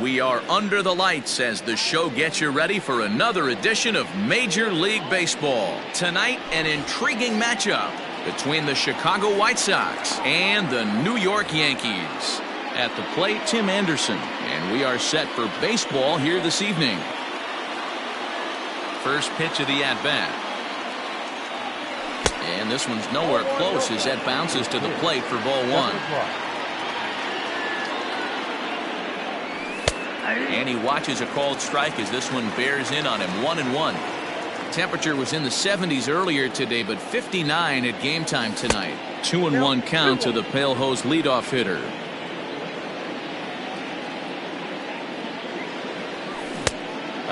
We are under the lights as the show gets you ready for another edition of Major League Baseball. Tonight, an intriguing matchup between the Chicago White Sox and the New York Yankees. At the plate, Tim Anderson, and we are set for baseball here this evening. First pitch of the at-bat. And this one's nowhere close as that bounces to the plate for ball one. And he watches a called strike as this one bears in on him. 1-1. Temperature was in the 70s earlier today, but 59 at game time tonight. 2-1 count to the Pale Hose leadoff hitter.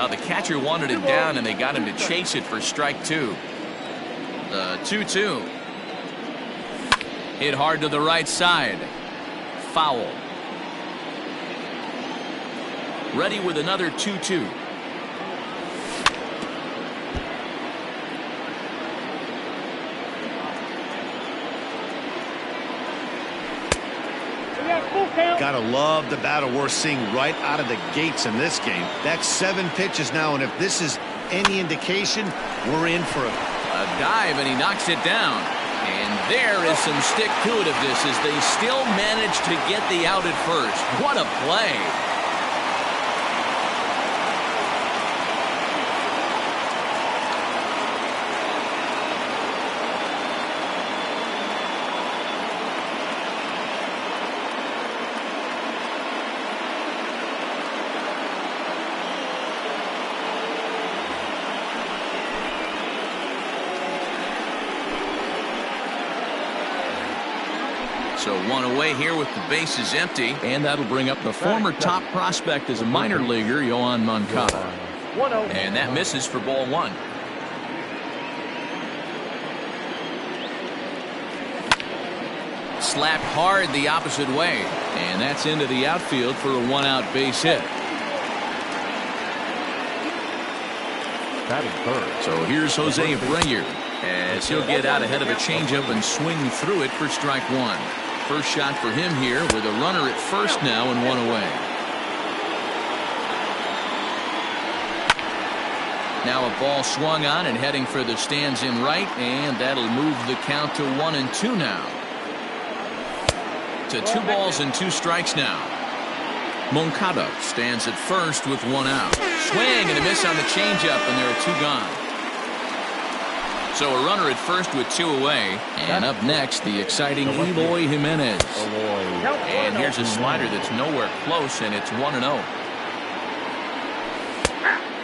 The catcher wanted it down, and they got him to chase it for strike two. The 2-2. Hit hard to the right side. Foul. Ready with another 2-2. Gotta love the battle we're seeing right out of the gates in this game. That's 7 pitches now, and if this is any indication, we're in for a dive, and he knocks it down. And there is some stick-to-itiveness as they still manage to get the out at first. What a play. So one away here with the bases empty, and that'll bring up the former top prospect as a minor leaguer, Yohan Moncada. And that misses for ball one. Slapped hard the opposite way, and that's into the outfield for a one-out base hit. So here's Jose Abreu as he'll get out ahead of a changeup and swing through it for strike one. First shot for him here with a runner at first now and one away. Now a ball swung on and heading for the stands in right, and that'll move the count to 1-2 now. To 2 balls and 2 strikes now. Moncada stands at first with 1 out. Swing and a miss on the changeup, and there are 2 gone. So a runner at first with 2 away. And up next, the exciting Eloy Jimenez. And here's a slider that's nowhere close, and it's 1-0.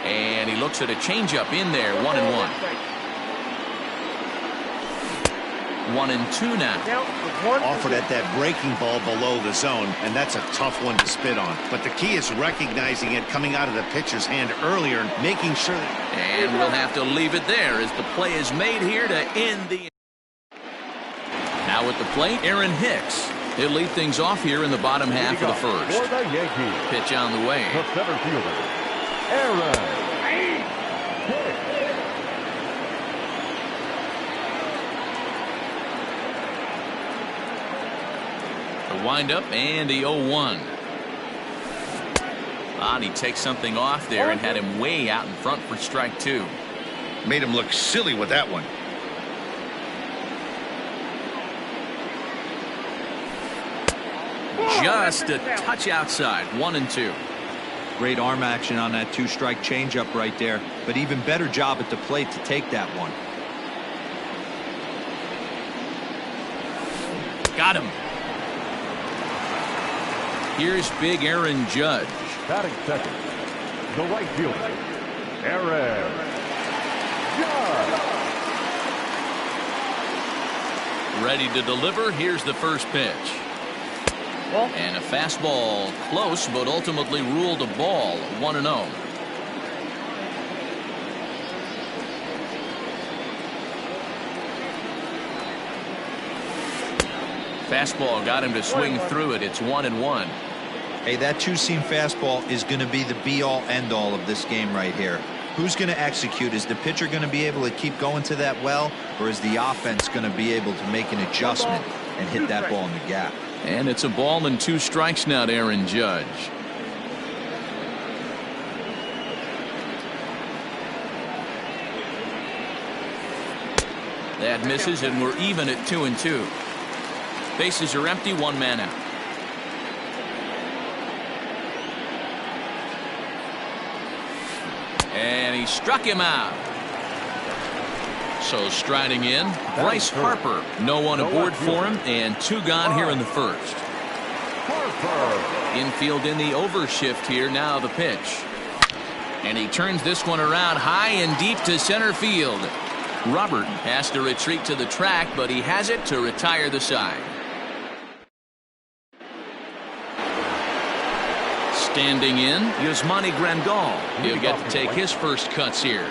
And he looks at a changeup in there, 1-1. 1-2 now. Offered at that breaking ball below the zone, and that's a tough one to spit on. But the key is recognizing it coming out of the pitcher's hand earlier and making sure that... And we'll have to leave it there as the play is made here to end the... Now at the plate, Aaron Hicks. He'll lead things off here in the bottom half of the first. Pitch on the way. The center fielder, Aaron Hicks. Wind up and the 0-1. And he takes something off there and had him way out in front for strike 2. Made him look silly with that one. Just a touch outside. 1-2. Great arm action on that 2-strike changeup right there, but even better job at the plate to take that one. Got him. Here's big Aaron Judge. Batting second, the right fielder, Aaron Judge. Ready to deliver. Here's the first pitch. And a fastball close, but ultimately ruled a ball. 1-0. Fastball got him to swing through it. It's 1-1. Hey, that 2-seam fastball is going to be the be-all, end-all of this game right here. Who's going to execute? Is the pitcher going to be able to keep going to that well, or is the offense going to be able to make an adjustment and hit that ball in the gap? And it's a ball and 2 strikes now to Aaron Judge. That misses, and we're even at 2-2. Bases are empty, one man out. And he struck him out. So striding in, Bryce Harper. No one aboard for him, and 2 gone here in the first. Infield in the overshift here. Now the pitch. And he turns this one around high and deep to center field. Robert has to retreat to the track, but he has it to retire the side. Standing in, Yasmani Grandal. He'll get to take his first cuts here.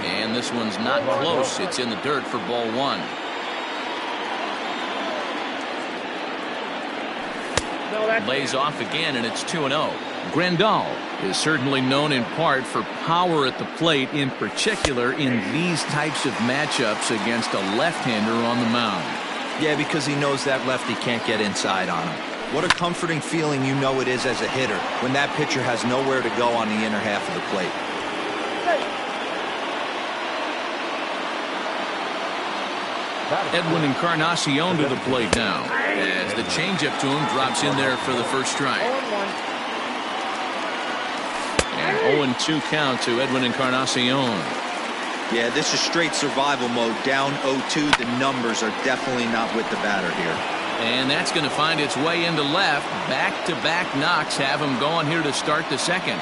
And this one's not close. It's in the dirt for ball 1. Lays off again, and it's 2-0. Grandal is certainly known in part for power at the plate, in particular in these types of matchups against a left-hander on the mound. Yeah, because he knows that lefty can't get inside on him. What a comforting feeling you know it is as a hitter when that pitcher has nowhere to go on the inner half of the plate. Edwin Encarnacion to the plate now, as the changeup to him drops in there for the first strike. And 0-2 count to Edwin Encarnacion. Yeah, this is straight survival mode. Down 0-2. The numbers are definitely not with the batter here. And that's going to find its way into left. Back-to-back knocks have him going here to start the second.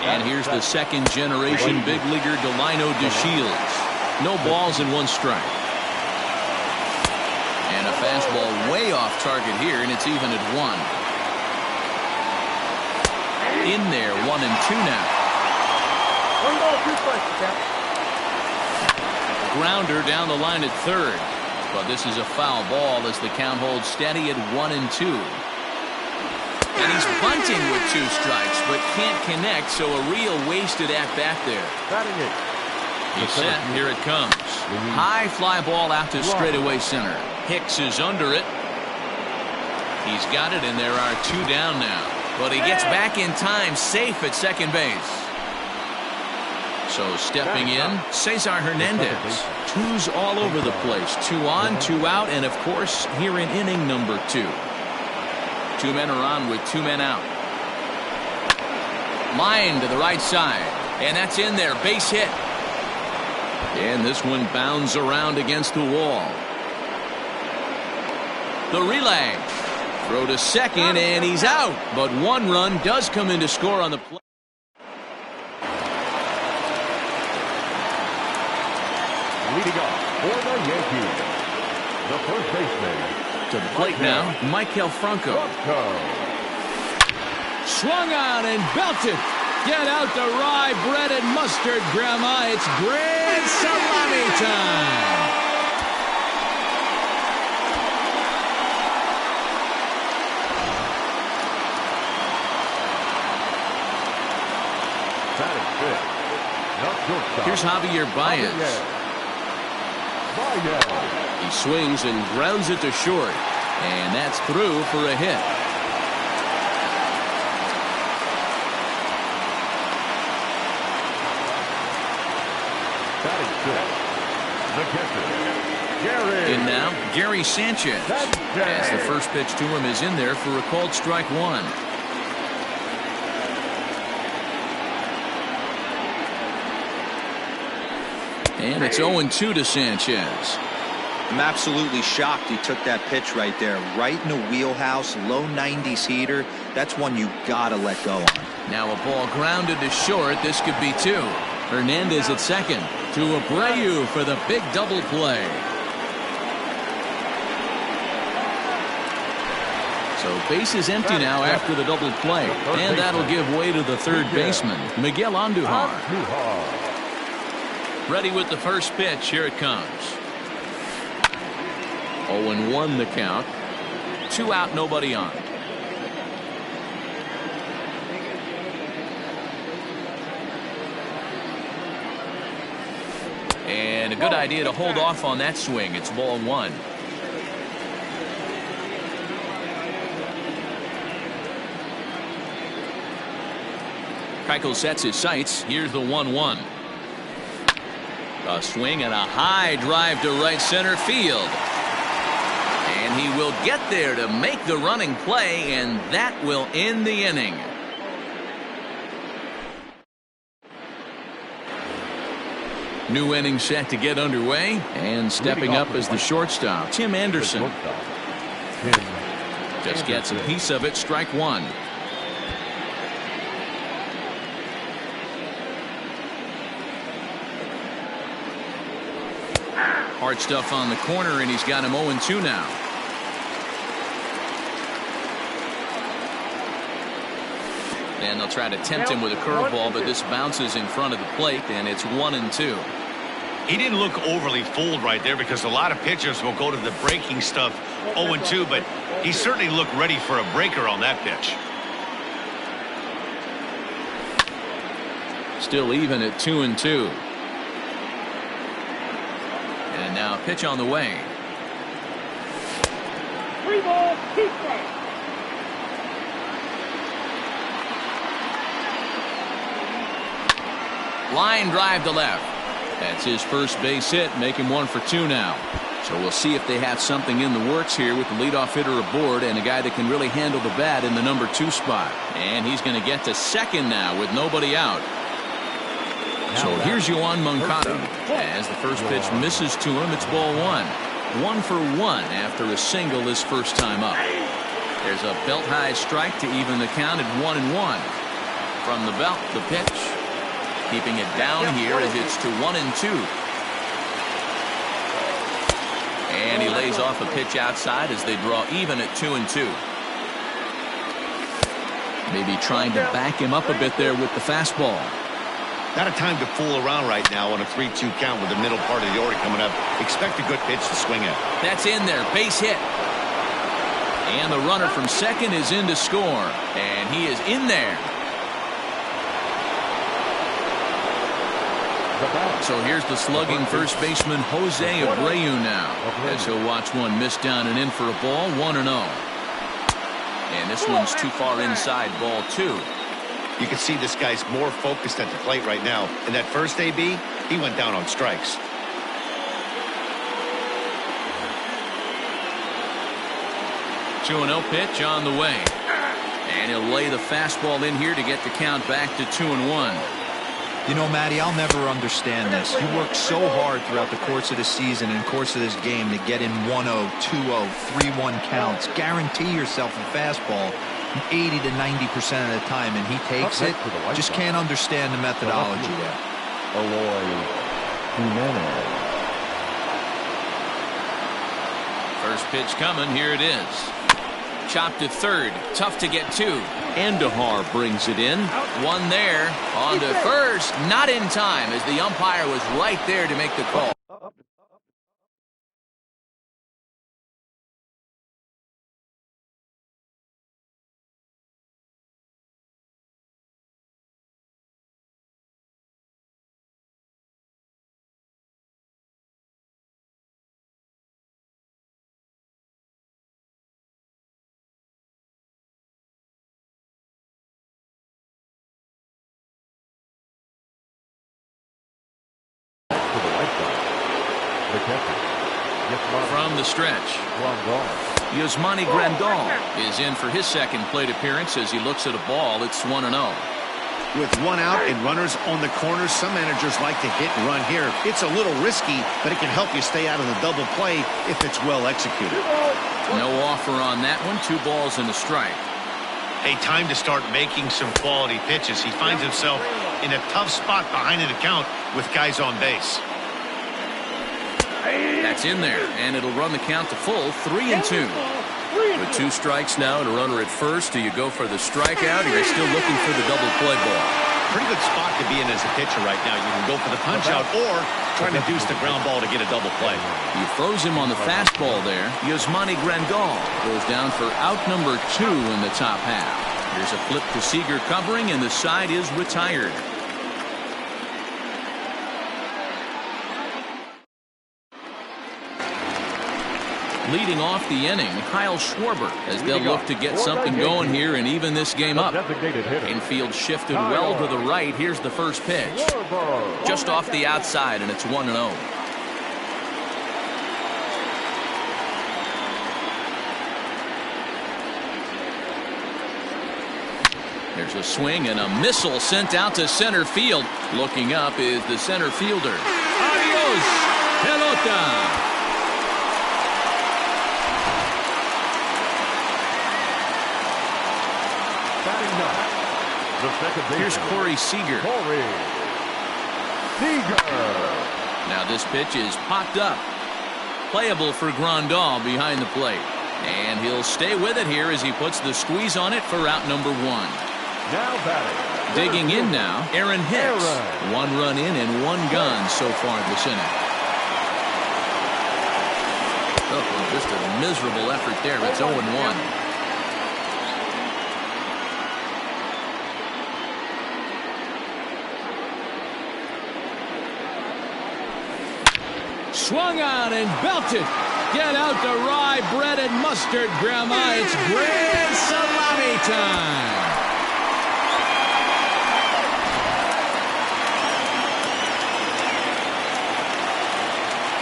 And here's the second-generation big leaguer Delino DeShields. No balls and 1 strike. And a fastball way off target here, and it's even at 1. In there, 1-2 now. 1 ball, 2 strikes, Cap. Grounder down the line at third. But this is a foul ball as the count holds steady at 1-2. And he's bunting with 2 strikes, but can't connect, so a real wasted at-bat there. Batting it. He's set. Here it comes. High fly ball out to straightaway center. Hicks is under it. He's got it, and there are 2 down now. But he gets back in time, safe at second base. So stepping in, Cesar Hernandez. 2s all over the place. 2 on, 2 out, and of course, here in inning number 2. 2 men are on with 2 men out. Line to the right side, and that's in there. Base hit. And this one bounds around against the wall. The relay. Throw to second, and he's out. But 1 run does come in to score on the play. Leading off for the Yankees, the first baseman. To the plate now, Michael Franco. Swung on and belted. Get out the rye bread and mustard, Grandma. It's grand salami time. Here's Javier Baez. He swings and grounds it to short. And that's through for a hit. In now, Gary Sanchez. As the first pitch to him is in there for a called strike 1. And it's 0-2 to Sanchez. I'm absolutely shocked he took that pitch right there. Right in the wheelhouse, low 90s heater. That's one you gotta let go on. Now a ball grounded to short. This could be 2. Hernandez at second. To Abreu for the big double play. So base is empty now after the double play. And that'll give way to the third baseman, Miguel Andujar. Ready with the first pitch. Here it comes. 0-1 the count. 2 out, nobody on. And a good idea to hold off on that swing. It's ball 1. Keuchel sets his sights. Here's the 1-1. A swing and a high drive to right center field. And he will get there to make the running play, and that will end the inning. New inning set to get underway, and stepping up as the shortstop, Tim Anderson. Just gets a piece of it, strike one. Hard stuff on the corner, and he's got him 0-2 now. And they'll try to tempt him with a curveball, but this bounces in front of the plate, and it's 1-2. He didn't look overly fooled right there, because a lot of pitchers will go to the breaking stuff 0-2, but he certainly looked ready for a breaker on that pitch. Still even at 2-2. And now a pitch on the way. 3 balls, 2 strikes. Line drive to left. That's his first base hit, make him 1 for 2 now. So we'll see if they have something in the works here with the leadoff hitter aboard and a guy that can really handle the bat in the number 2 spot. And he's going to get to second now with nobody out. So here's Yoan Moncada. As the first pitch misses to him, it's ball 1. 1 for 1 after a single his first time up. There's a belt high strike to even the count at 1-1. From the belt, the pitch. Keeping it down here as it's to 1-2. And he lays off a pitch outside as they draw even at 2-2. Maybe trying to back him up a bit there with the fastball. Not a time to fool around right now on a 3-2 count with the middle part of the order coming up. Expect a good pitch to swing at. That's in there. Base hit. And the runner from second is in to score. And he is in there. So here's the slugging first baseman Jose Abreu now, as he'll watch one miss down and in for a ball. 1-0. And this one's too far inside, ball 2. You can see this guy's more focused at the plate right now. In that first AB, he went down on strikes. Two 2-0 pitch on the way. And he'll lay the fastball in here to get the count back to 2-1. You know, Matty, I'll never understand this. You work so hard throughout the course of the season and course of this game to get in 1-0, 2-0, 3-1 counts. Guarantee yourself a fastball 80 to 90% of the time, and he takes it. Just can't understand the methodology there. First pitch coming. Here it is. Chopped to third. Tough to get to. Andahar brings it in. One there. On to first. Not in time, as the umpire was right there to make the call. From the stretch, Yasmani Grandal is in for his second plate appearance as he looks at a ball. It's 1-0. With one out and runners on the corners, some managers like to hit and run here. It's a little risky, but it can help you stay out of the double play if it's well executed. No offer on that one. 2 balls and a strike. Hey, time to start making some quality pitches. He finds himself in a tough spot behind an account with guys on base. That's in there, and it'll run the count to full. 3-2. With 2 strikes now and a runner at first, do you go for the strikeout, or you're still looking for the double play ball? Pretty good spot to be in as a pitcher right now. You can go for the punch out or trying to deuce the ground ball to get a double play. He throws him on the fastball there. Yasmani Grandal goes down for out number 2 in the top half. Here's a flip to Seager covering, and the side is retired. Leading off the inning, Kyle Schwarber, as they'll look to get something going here and even this game up. Infield shifted well to the right. Here's the first pitch. Just off the outside, and it's 1-0. There's a swing and a missile sent out to center field. Looking up is the center fielder. Adios, pelota. Here's Corey Seager. Now this pitch is popped up. Playable for Grandal behind the plate. And he'll stay with it here as he puts the squeeze on it for out number 1. Now batting. Digging in now, Aaron Hicks. 1 run in and 1 gone so far this inning. Oh, just a miserable effort there. It's 0-1. Swung on and belted. Get out the rye bread and mustard, Grandma. It's grand salami time.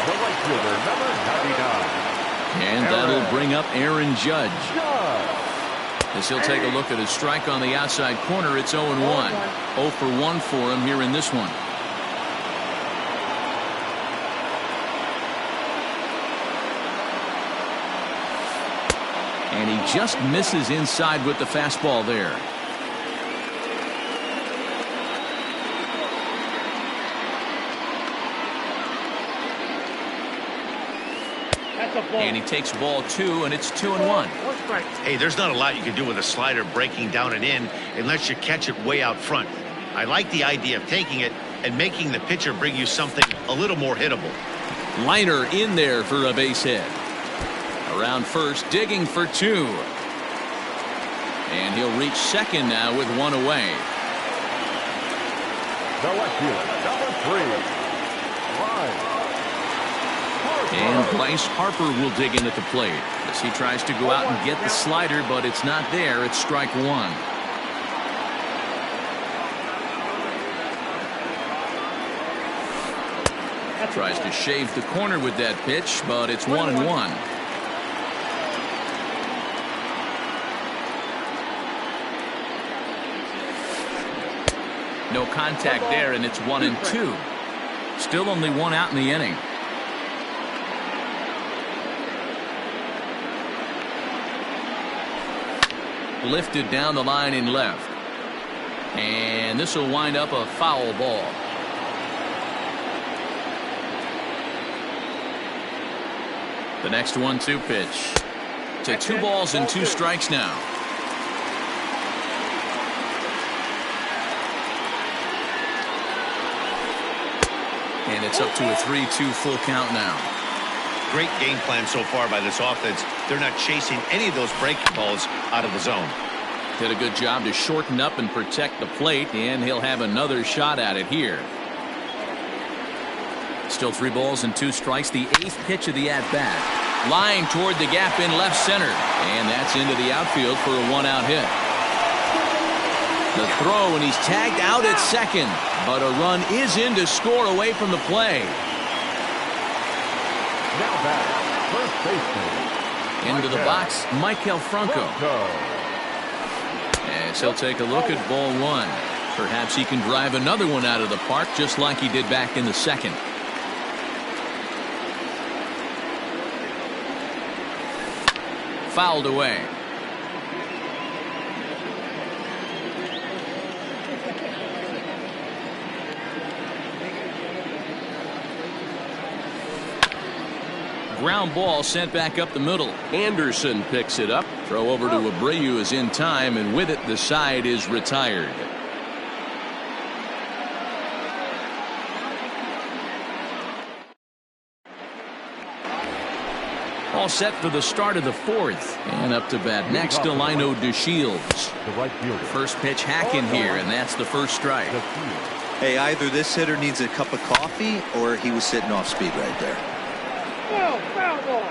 The right fielder, number 99. And that'll bring up Aaron Judge. As he'll take a look at his strike on the outside corner, it's 0-1. 0 for 1 for him here in this one. And he just misses inside with the fastball there. And he takes ball 2, and it's 2-1. Hey, there's not a lot you can do with a slider breaking down and in unless you catch it way out front. I like the idea of taking it and making the pitcher bring you something a little more hittable. Liner in there for a base hit. Around first, digging for 2. And he'll reach second now with 1 away. The left fielder, number 3. And Bryce Harper will dig in at the plate as he tries to go out and get the slider, but it's not there. It's strike 1. Tries to shave the corner with that pitch, but it's 1-1. No contact there, and it's 1-2. Still only 1 out in the inning. Lifted down the line in left. And this will wind up a foul ball. The next 1-2 pitch. To 2 balls and 2 strikes now. And it's up to a 3-2 full count now. Great game plan so far by this offense. They're not chasing any of those breaking balls out of the zone. Did a good job to shorten up and protect the plate, and he'll have another shot at it here. Still 3 balls and 2 strikes. The 8th pitch of the at-bat. Line toward the gap in left center. And that's into the outfield for a 1-out hit. The throw, and he's tagged out at second. But a run is in to score away from the play. Now back, first baseman. Into the box, Michael Franco. As he'll take a look at ball 1. Perhaps he can drive another one out of the park just like he did back in the second. Fouled away. Ground ball sent back up the middle. Anderson picks it up. Throw over to Abreu is in time, and with it the side is retired. All set for the start of the 4th. And up to bat next to Lino DeShields. The right fielder. First pitch hack in here, and that's the first strike. Hey, either this hitter needs a cup of coffee or he was sitting off speed right there. Foul ball.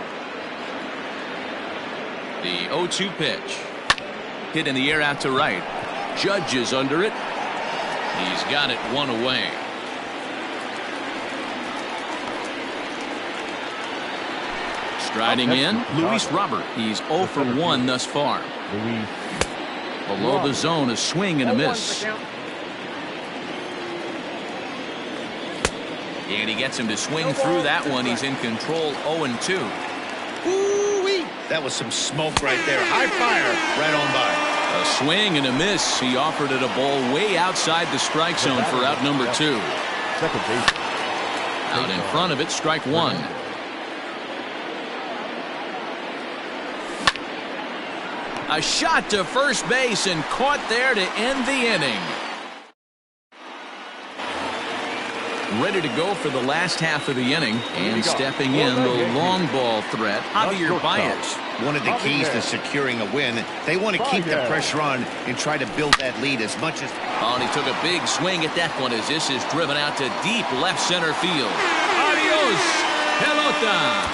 The 0-2 pitch. Hit in the air out to right. Judge is under it. He's got it one away. Striding in, Luis Robert. He's 0 for 1 thus far. Below the zone, a swing and a miss. And he gets him to swing through that one. He's in control, 0-2. Ooh-wee. That was some smoke right there. High fire right on by. A swing and a miss. He offered it a ball way outside the strike zone for out number 2. Second base. Out in front of it, strike 1. A shot to first base and caught there to end the inning. Ready to go for the last half of the inning, and stepping in the long ball threat, Javier Baez. One of the keys to securing a win, they want to keep the pressure on and try to build that lead as much as. Oh, and he took a big swing at that one as this is driven out to deep left center field. Adios, pelota.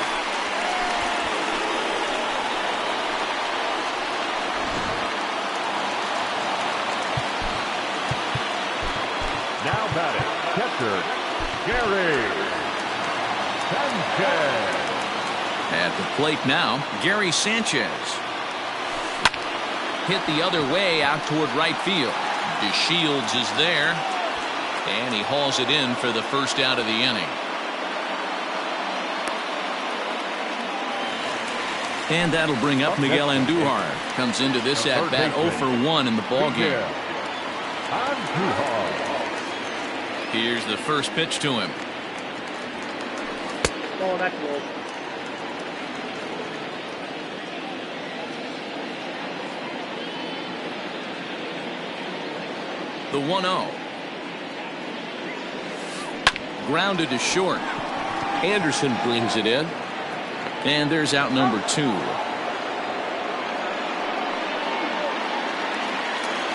Now batting, catcher, Gary Sanchez. At the plate now, Gary Sanchez. Hit the other way out toward right field. DeShields is there, and he hauls it in for the first out of the inning. And that'll bring up Miguel Andujar. Comes into this at bat 0 for 1 in the ball game. Here's the first pitch to him. Oh, that's low. The 1-0. Grounded to short. Anderson brings it in. And there's out number 2.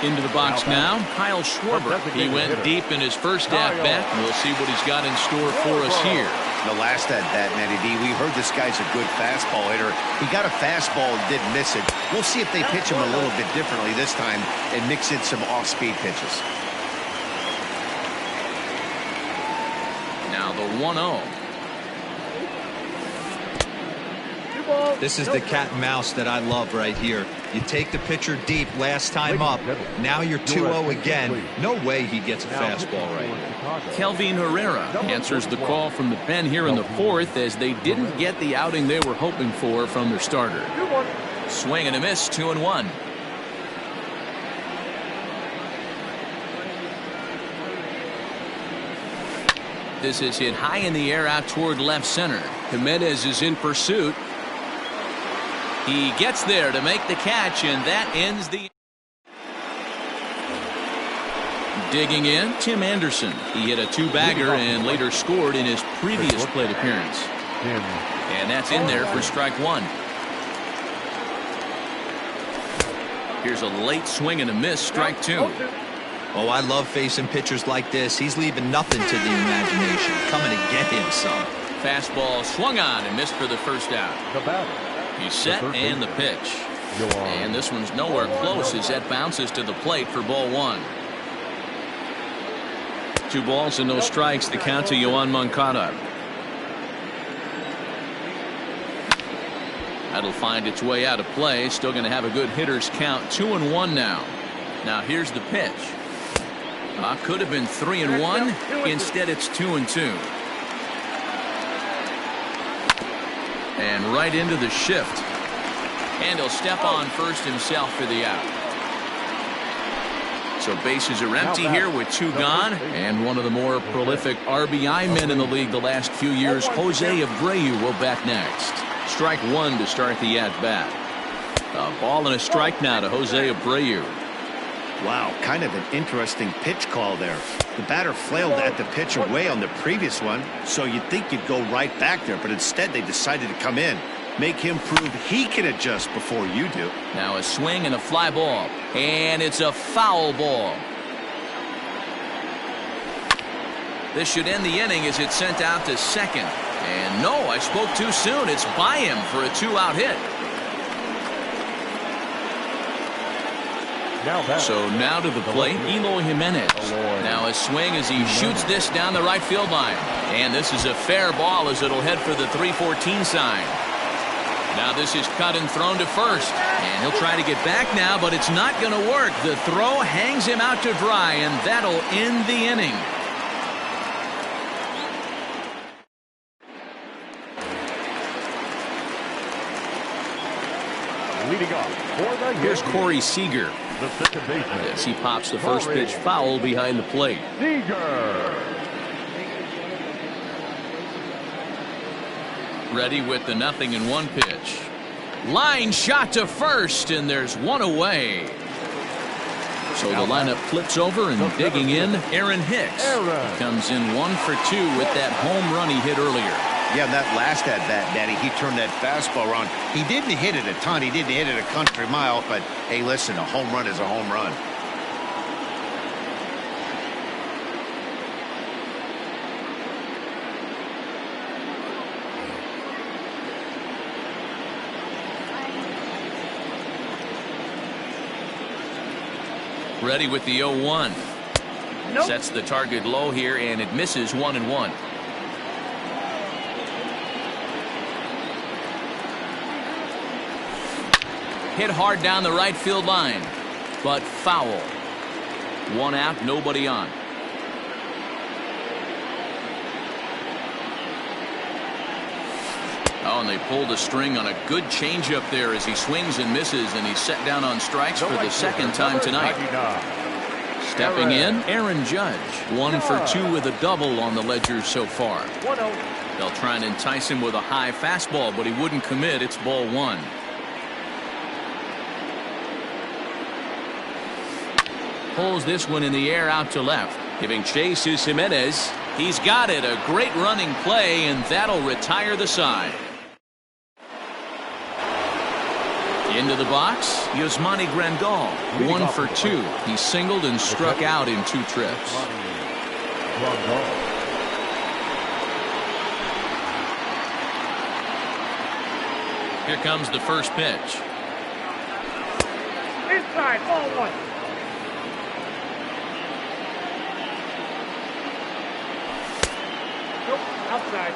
Into the box now, Kyle Schwarber. He went deep in his first at-bat. We'll see what he's got in store for us here. The last at-bat, Matty D, we heard this guy's a good fastball hitter. He got a fastball and did miss it. We'll see if they pitch him a little bit differently this time and mix in some off-speed pitches. Now the 1-0. This is the cat and mouse that I love right here. You take the pitcher deep last time up. Now you're 2-0 again. No way he gets a fastball right. Kelvin Herrera answers the call from the pen here in the 4th as they didn't get the outing they were hoping for from their starter. Swing and a miss, 2-1. This is hit high in the air out toward left center. Jimenez is in pursuit. He gets there to make the catch, and that ends the. Digging in, Tim Anderson. He hit a 2-bagger and later scored in his previous plate appearance. And that's in there for strike 1. Here's a late swing and a miss, strike 2. Oh, I love facing pitchers like this. He's leaving nothing to the imagination. Coming to get him some. Fastball swung on and missed for the first out. He's set and the pitch. And this one's nowhere close as that bounces to the plate for ball 1. 2 balls and no strikes. The count to Yoan Moncada. That'll find its way out of play. Still going to have a good hitter's count. 2-1 now. Now here's the pitch. Could have been 3-1. Instead it's 2-2. And right into the shift. And he'll step on first himself for the out. So bases are empty here with 2 gone. And one of the more prolific RBI men in the league the last few years, Jose Abreu, will bat next. Strike 1 to start the at-bat. A ball and a strike now to Jose Abreu. Wow, kind of an interesting pitch call there. The batter flailed at the pitch away on the previous one, so you'd think you'd go right back there, but instead they decided to come in. Make him prove he can adjust before you do. Now a swing and a fly ball. And it's a foul ball. This should end the inning as it's sent out to second. And no, I spoke too soon. It's by him for a 2-out hit. So now to the plate, Eloy Jimenez. Now a swing as he shoots this down the right field line. And this is a fair ball as it'll head for the 3-14 sign. Now this is cut and thrown to first. And he'll try to get back now, but it's not going to work. The throw hangs him out to dry, and that'll end the inning. Leading off for the Here's Corey Seager. the second baseman. As he pops the first pitch foul behind the plate. Seager. Ready with the 0-1 pitch. Line shot to first, and there's one away. So the lineup flips over, and digging in, Aaron Hicks. Comes in 1 for 2 with that home run he hit earlier. Yeah, that last at-bat, Daddy, he turned that fastball around. He didn't hit it a ton. He didn't hit it a country mile. But, hey, listen, a home run is a home run. Ready with the 0-1. Nope. Sets the target low here, and it misses 1-1. Hit hard down the right field line, but foul. 1 out, nobody on. Oh, and they pulled a string on a good changeup there as he swings and misses, and he's set down on strikes for the second time tonight. Stepping in, Aaron Judge. 1 for 2 with a double on the ledger so far. 1-0. They'll try and entice him with a high fastball, but he wouldn't commit. It's ball 1. Pulls this one in the air out to left. Giving chase is Jimenez. He's got it. A great running play, and that'll retire the side. Into the box, Yasmani Grandal. 1 for 2. He singled and struck out in 2 trips. Here comes the first pitch. Inside, ball 1. Nope, outside.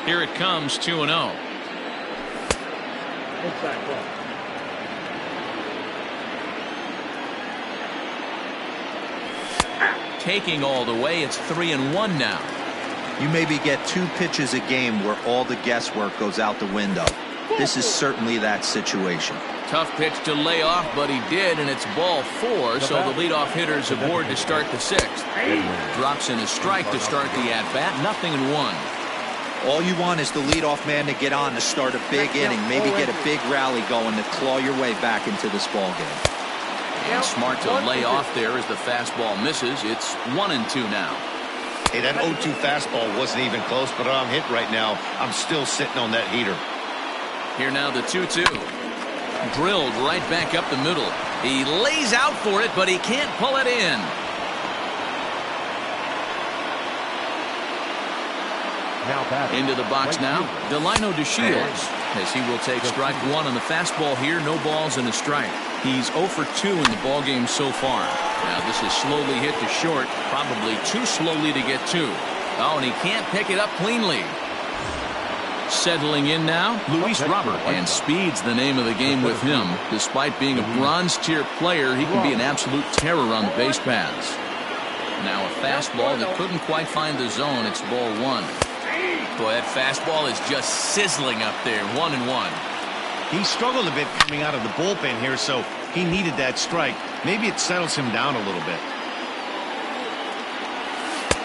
Here it comes, 2-0. Inside, ball. Taking all the way, it's 3-1 now. You maybe get 2 pitches a game where all the guesswork goes out the window. This is certainly that situation. Tough pitch to lay off, but he did, and it's ball 4, so the leadoff hitter's aboard to start the 6th. Drops in a strike to start the at-bat, 0-1. All you want is the leadoff man to get on to start a big inning, maybe get a big rally going to claw your way back into this ball game. And smart to lay off there as the fastball misses. It's 1-2 now. Hey, that 0-2 fastball wasn't even close, but I'm hit right now. I'm still sitting on that heater. Here now the 2-2. Drilled right back up the middle. He lays out for it, but he can't pull it in. Into the box now, Delino DeShields, as he will take strike 1 on the fastball here. No balls and a strike. He's 0 for 2 in the ballgame so far. Now this is slowly hit to short, probably too slowly to get to. Oh, and he can't pick it up cleanly. Settling in now, Luis Robert, and speed's the name of the game with him. Despite being a bronze tier player, he can be an absolute terror on the base paths. Now a fastball that couldn't quite find the zone. It's ball 1. Boy, that fastball is just sizzling up there. 1-1. He struggled a bit coming out of the bullpen here, so he needed that strike. Maybe it settles him down a little bit.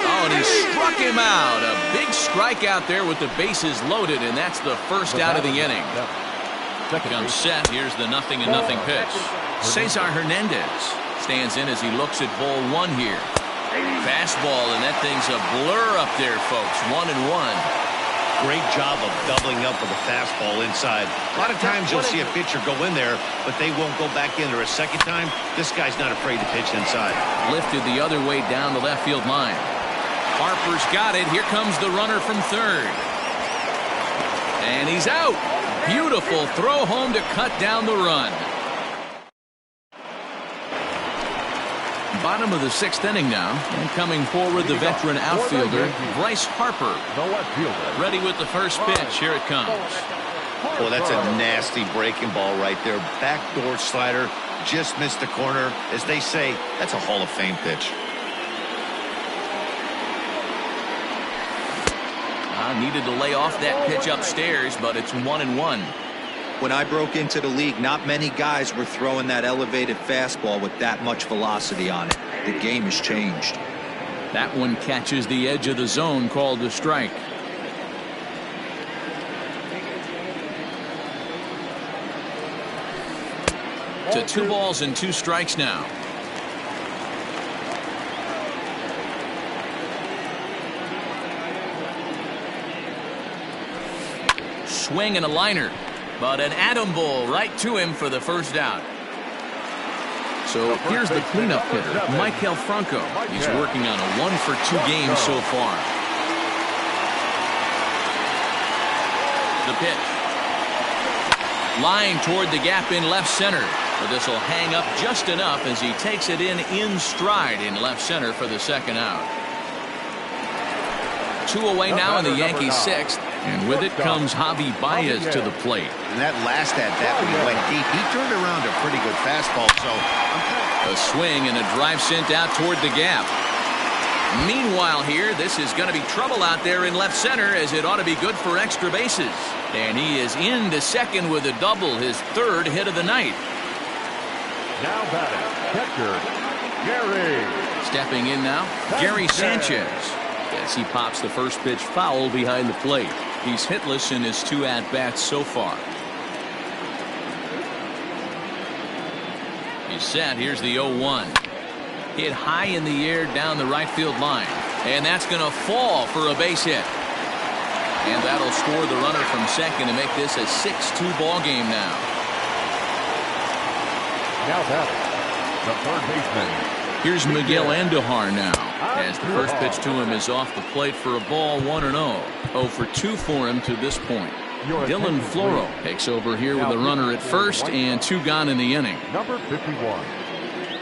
Oh, and he struck him out. A big strikeout there with the bases loaded, and that's the first out of the inning. Comes set. Here's the 0-0 pitch. Cesar Hernandez stands in as he looks at ball 1 here. Fastball, and that thing's a blur up there, folks. 1-1. Great job of doubling up with a fastball inside. A lot of times you'll see a pitcher go in there, but they won't go back in there a second time. This guy's not afraid to pitch inside. Lifted the other way down the left field line. Harper's got it. Here comes the runner from third. And he's out. Beautiful throw home to cut down the run. Bottom of the 6th inning now. And coming forward, the veteran outfielder, Bryce Harper. The left fielder. Ready with the first pitch. Here it comes. Oh, that's a nasty breaking ball right there. Backdoor slider. Just missed the corner. As they say, that's a Hall of Fame pitch. Needed to lay off that pitch upstairs, but it's 1-1. When I broke into the league, not many guys were throwing that elevated fastball with that much velocity on it. The game has changed. That one catches the edge of the zone, called a strike. To 2 balls and 2 strikes now. Swing and a liner, but an atom ball right to him for the first out. So here's the cleanup hitter, Maikel Franco. He's working on a 1-for-2 game so far. The pitch. Line toward the gap in left center, but this will hang up just enough as he takes it in stride in left center for the second out. 2 away now in the Yankees' 6th. And with it comes Javi Baez to the plate. And that last at-bat when he went deep, he turned around a pretty good fastball. So a swing and a drive sent out toward the gap. Meanwhile here, this is going to be trouble out there in left center, as it ought to be good for extra bases. And he is into second with a double, his 3rd hit of the night. Now batting, catcher, Gary. Stepping in now, Gary Sanchez. As he pops the first pitch foul behind the plate. He's hitless in his 2 at-bats so far. He's set. Here's the 0-1. Hit high in the air down the right field line. And that's going to fall for a base hit. And that'll score the runner from second to make this a 6-2 ball game now. Now batting, the third baseman. Here's Miguel Andujar now, as the first pitch to him is off the plate for a ball, 1-0. 0 for 2 for him to this point. Dylan Floro takes over here with a runner at first and 2 gone in the inning. Number 51,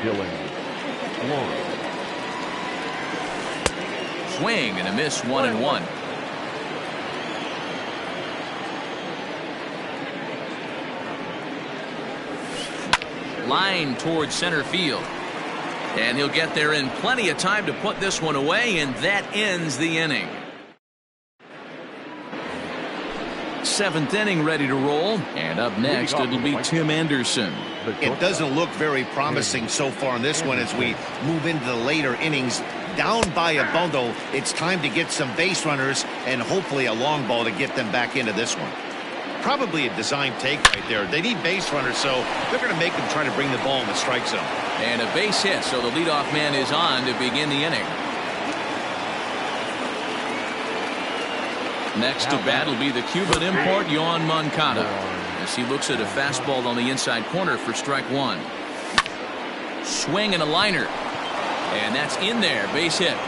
Dylan Floro. Swing and a miss, 1-1. Line towards center field. And he'll get there in plenty of time to put this one away, and that ends the inning. 7th inning ready to roll, and up next it'll be Tim Anderson. it doesn't look very promising so far in this one as we move into the later innings. Down by a bundle, it's time to get some base runners and hopefully a long ball to get them back into this one. Probably a design take right there. They need base runners, so they're going to make them try to bring the ball in the strike zone. And a base hit, so the leadoff man is on to begin the inning. Next to bat will be the Cuban import, Yoan Moncada, as he looks at a fastball on the inside corner for strike one. Swing and a liner. And that's in there, base hit. Up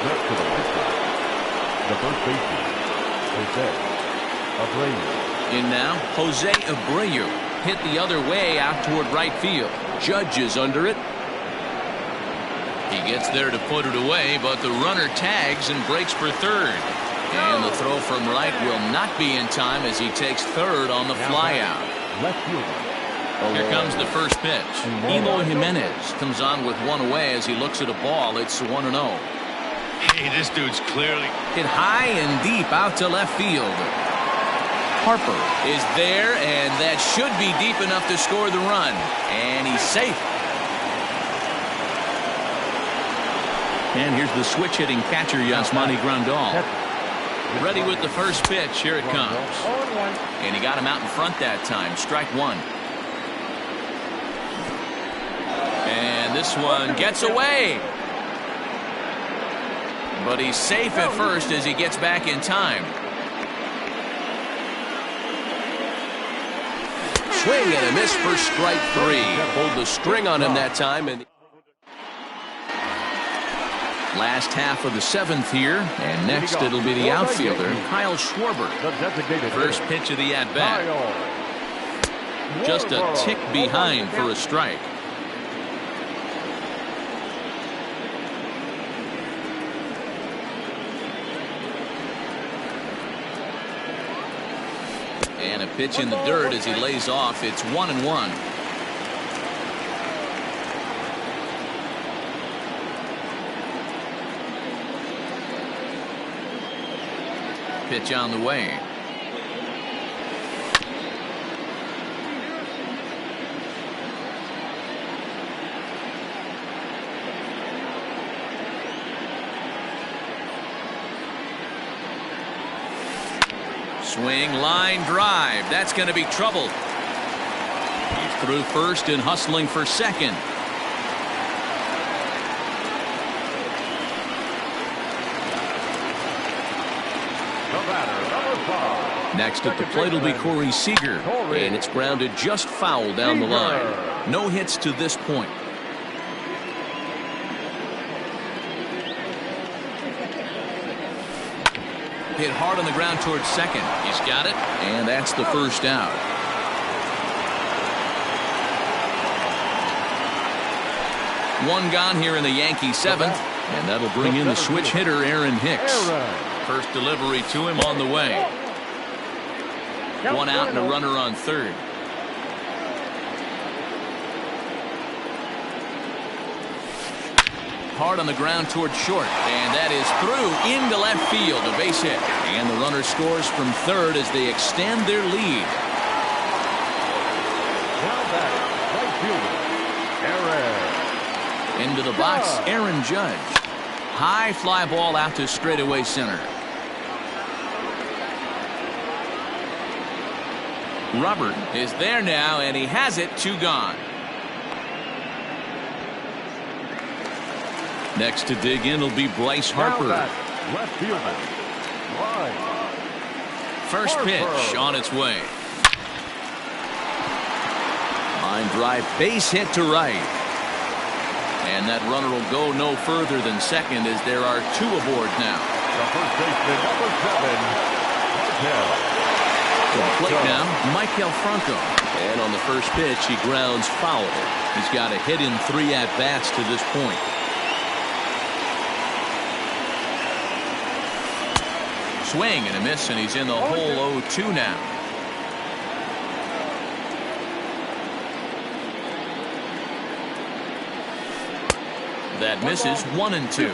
next to the right side, the first baseman, Jose Abreu. In now, Jose Abreu hit the other way out toward right field. Judge is under it. He gets there to put it away, but the runner tags and breaks for third. And the throw from right will not be in time as he takes third on the flyout. Left fielder. Here comes the first pitch. Eloy Jimenez comes on with one away as he looks at a ball. It's 1-0. Hey, this dude's clearly Hit high and deep out to left field. Harper is there, and that should be deep enough to score the run. And he's safe. And here's the switch-hitting catcher, Yasmani Grandal. Ready with the first pitch. Here it comes. And he got him out in front that time. Strike one. And this one gets away. But he's safe at first as he gets back in time. Swing and a miss for strike three. Pulled the string on him that time. And Last half of the 7th here, and next it'll be the outfielder, Kyle Schwarber. First pitch of the at-bat. Just a tick behind for a strike. And a pitch in the dirt as he lays off. It's 1-1. Pitch on the way. Swing, line drive. That's going to be trouble. He's through first and hustling for second. Next at the plate will be Corey Seager, and it's grounded just foul down the line. No hits to this point. Hit hard on the ground towards second. He's got it, and that's the first out. One gone here in the Yankee 7th, and that'll bring in the switch hitter Aaron Hicks. First delivery to him on the way. One out and a runner on third. Hard on the ground towards short, and that is through into left field, a base hit, and the runner scores from third as they extend their lead. Into the box, Aaron Judge. High fly ball out to straightaway center. Robert is there now, and he has it. 2 gone. Next to dig in will be Bryce Harper. Left fielder. First pitch on its way. Line drive, base hit to right. And that runner will go no further than second as there are 2 aboard now. The first baseman, number 7, Mont'e. To the plate now, Michael Franco. And on the first pitch, he grounds foul. He's got a hit in 3 at-bats to this point. Swing and a miss, and he's in the hole 0-2 now. That misses. 1-2.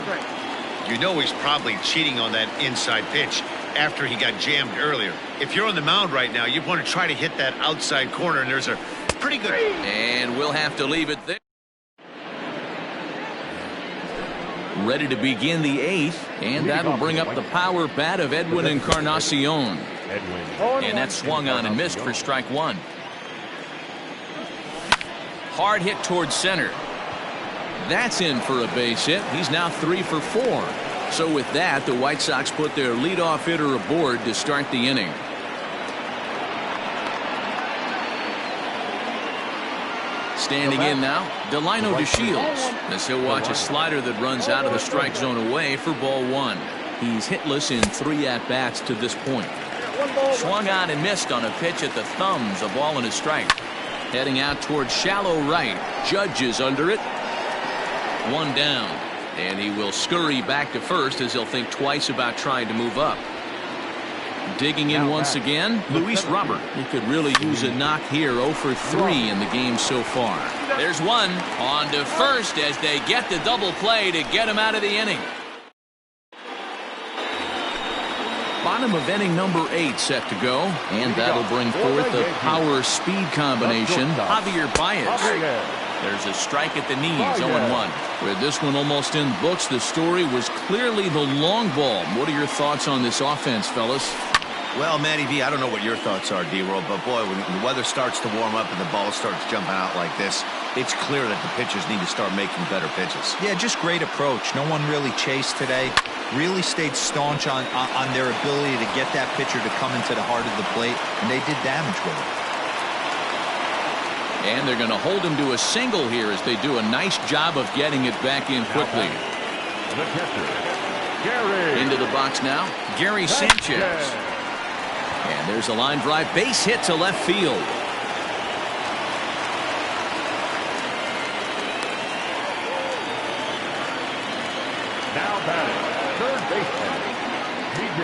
You know he's probably cheating on that inside pitch after he got jammed earlier. If you're on the mound right now, you want to try to hit that outside corner, and there's a pretty good... And we'll have to leave it there. Ready to begin the 8th, and that'll bring up the power bat of Edwin Encarnacion. And that swung on and missed for strike 1. Hard hit towards center. That's in for a base hit. He's now 3 for 4. So with that, the White Sox put their leadoff hitter aboard to start the inning. Standing in now, Delino DeShields, as he'll watch a slider that runs out of the strike zone away for ball 1. He's hitless in 3 at-bats to this point. Swung on and missed on a pitch at the thumbs, a ball and a strike. Heading out towards shallow right. Judge is under it. 1 down. And he will scurry back to first as he'll think twice about trying to move up. Digging in once again, Luis Robert. He could really use a knock here. 0 for 3 in the game so far. There's one on to first as they get the double play to get him out of the inning. Bottom of inning number 8 set to go, and that'll bring forth a power speed combination. Javier Baez. There's a strike at the knees, 0-1. With this one almost in books, the story was clearly the long ball. What are your thoughts on this offense, fellas? Well, Matty V, I don't know what your thoughts are, D-Roll, but boy, when the weather starts to warm up and the ball starts jumping out like this, it's clear that the pitchers need to start making better pitches. Yeah, just great approach. No one really chased today. Really stayed staunch on their ability to get that pitcher to come into the heart of the plate, and they did damage with it. And they're going to hold him to a single here as they do a nice job of getting it back in quickly. The catcher, Gary. Into the box now, Gary Sanchez. And there's a line drive, base hit to left field. Now batting, third baseman.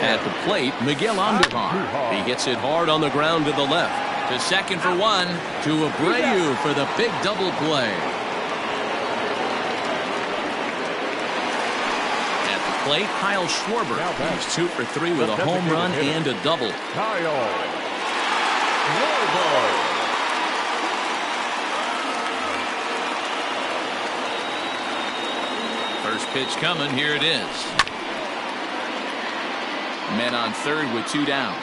At the plate, Miguel Andujar. He hits it hard on the ground to the left. To second for one, to Abreu for the big double play. At the plate, Kyle Schwarber. He's 2 for 3 with a home run and a double. Kyle Schwarber. First pitch coming, here it is. Men on third with 2 down.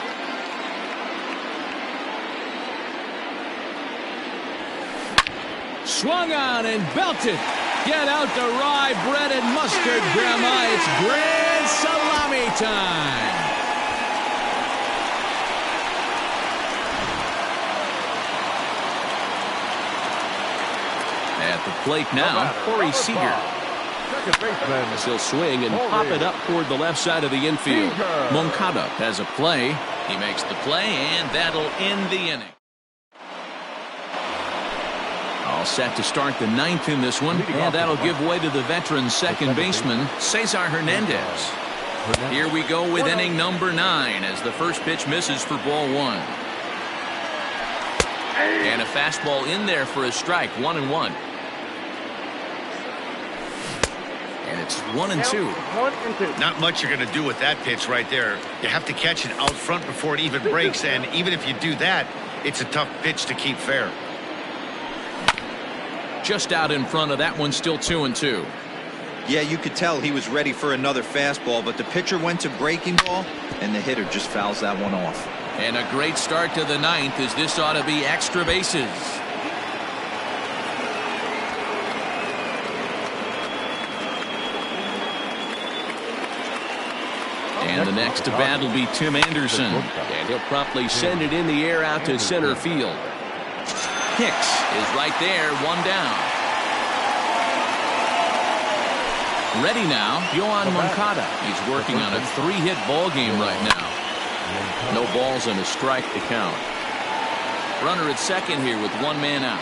Swung on and belted. Get out the rye bread and mustard, Grandma. It's grand salami time. At the plate now, Corey Seager. Second baseman. He'll swing and pop it up toward the left side of the infield. Mont'e has a play. He makes the play, and that'll end the inning. All set to start the 9th in this one, and that'll give way to the veteran second baseman, Cesar Hernandez. Here we go with inning number 9 as the first pitch misses for ball 1. And a fastball in there for a strike, 1-1. And it's 1-2. 1-2. Not much you're going to do with that pitch right there. You have to catch it out front before it even breaks, and even if you do that, it's a tough pitch to keep fair. Just out in front of that one, still 2-2. Yeah, you could tell he was ready for another fastball, but the pitcher went to breaking ball, and the hitter just fouls that one off. And a great start to the 9th, as this ought to be extra bases. And the next to bat will be Tim Anderson. And he'll promptly send it in the air out to center field. Hicks is right there, 1 down. Ready now, Yohan Moncada. He's working on a 3-hit ball game right now. No balls and a strike to count. Runner at second here with 1 man out.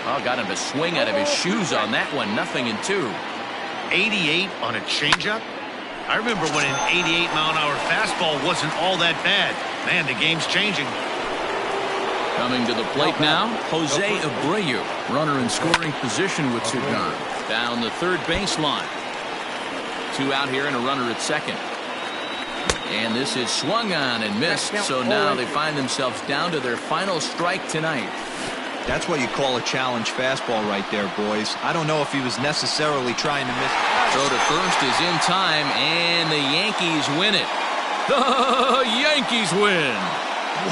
Oh, got him to swing out of his shoes on that one. 0-2. 88 on a changeup? I remember when an 88-mile-an-hour fastball wasn't all that bad. Man, the game's changing. Coming to the plate now, Jose Abreu. Runner in scoring position with 2 gone. Down the third baseline. 2 out here and a runner at second. And this is swung on and missed, so now they find themselves down to their final strike tonight. That's what you call a challenge fastball right there, boys. I don't know if he was necessarily trying to miss. Throw to first is in time, and the Yankees win it. The Yankees win.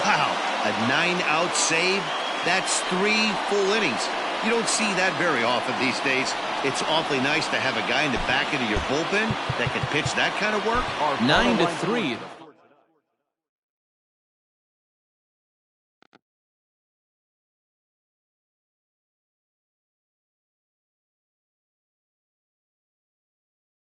Wow, a 9-out save? That's 3 full innings. You don't see that very often these days. It's awfully nice to have a guy in the back end of your bullpen that can pitch that kind of work. 9-3.